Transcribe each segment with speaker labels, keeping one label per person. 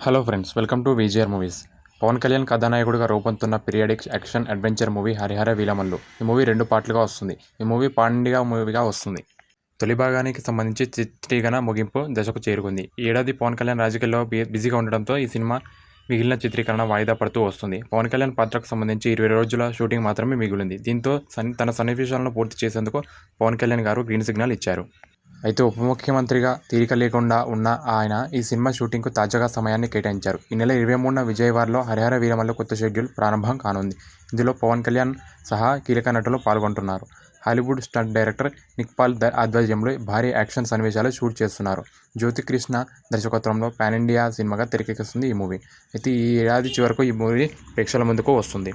Speaker 1: Hello friends, welcome to VGR movies. Pawan Kalyan కథానాయకుడిగా రూపొందుతున్న periodic action adventure movie Harihara Veeramallu. ఈ movie 2 పార్ట్లుగా వస్తుంది. ఈ మూవీ పాండిగా మూవీగా వస్తుంది. తొలి భాగానికి సంబంధించి చిత్రీకరణ ముగింపు దశకు చేరుకుంది. ఈ ఏడాది పవన్ కళ్యాణ్ రాజకీయాల్లో బిజీగా ఉండడంతో ఈ సినిమా మిగిలిన చిత్రీకరణ వాయిదా పడుతూ వస్తుంది. పవన్ కళ్యాణ్ పాత్రకు సంబంధించి 20 రోజుల షూటింగ్ మాత్రమే మిగిలింది. దీంతో తన సన్నివేశాలను పూర్తి చేసేందుకు పవన్ కళ్యాణ్ గారు గ్రీన్ సిగ్నల్ ఇచ్చారు. అయితే ఉప ముఖ్యమంత్రిగా తీరిక లేకుండా ఉన్న ఆయన ఈ సినిమా షూటింగ్కు తాజాగా సమయాన్ని కేటాయించారు. ఈ నెల 23న విజయవాడలో హరిహర వీరమల్లు కొత్త షెడ్యూల్ ప్రారంభం కానుంది. ఇందులో పవన్ కళ్యాణ్ సహా కీలక నటులు పాల్గొంటున్నారు. Hollywood stunt director Nick Paul ఆధ్వర్యంలో భారీ యాక్షన్ సన్నివేశాలు షూట్ చేస్తున్నారు. జ్యోతికృష్ణ దర్శకత్వంలో పాన్ ఇండియా సినిమాగా తెరకెక్కుతుంది ఈ మూవీ. అయితే ఈ ఏడాది చివరకు ఈ మూవీ ప్రేక్షకుల ముందుకు వస్తుంది.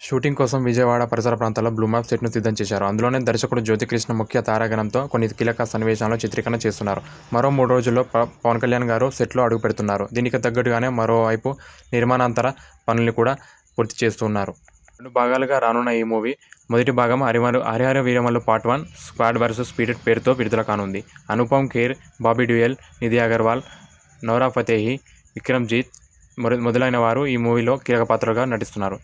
Speaker 1: షూటింగ్ కోసం విజయవాడ పరిసర ప్రాంతాల్లో బ్లూ మ్యాప్ సెట్ను సిద్ధం చేశారు. అందులోనే దర్శకుడు జ్యోతికృష్ణ ముఖ్య తారాగణంతో కొన్ని కీలక సన్నివేశాలను చిత్రీకరణ చేస్తున్నారు. మరో 3 రోజుల్లో పవన్ కళ్యాణ్ గారు సెట్లో అడుగు పెడుతున్నారు. దీనికి తగ్గట్టుగానే మరోవైపు నిర్మాణాంతర పనుల్ని కూడా పూర్తి చేస్తున్నారు. 2 భాగాలుగా రానున్న ఈ మూవీ మొదటి భాగం Harihara Veeramallu part 1 squad versus spirit పేరుతో విడుదల కానుంది. అనుపమ్ ఖేర్, బాబీ డ్యూయల్, నిధి అగర్వాల్, నోరా ఫతేహి, విక్రమ్జీత్ మొదలైన వారు ఈ మూవీలో కీలక పాత్రలుగా నటిస్తున్నారు.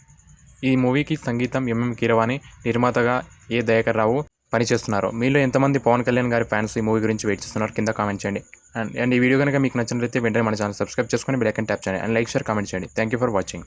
Speaker 1: ఈ మూవీకి సంగీతం ఎంఎం కీరవాణి, నిర్మాతగా ఏ దయాకర్ రావు పనిచేస్తున్నారు. మీలో ఎంతమంది పవన్ కళ్యాణ్ గారి ఫ్యాన్స్ ఈ మూవీ గురించి వెయిట్ చేస్తున్నారు కింద కామెంట్ చేయండి. అండ్ ఈ వీడియో కనుక మీకు నచ్చినట్లయితే వెంటనే మన ఛానల్ సబ్స్క్రైబ్ చేసుకొని బెల్ ఐకాన్ ట్యాప్ చేయండి. అండ్ లైక్, షేర్, కామెంట్ చేయండి. Thank you for watching.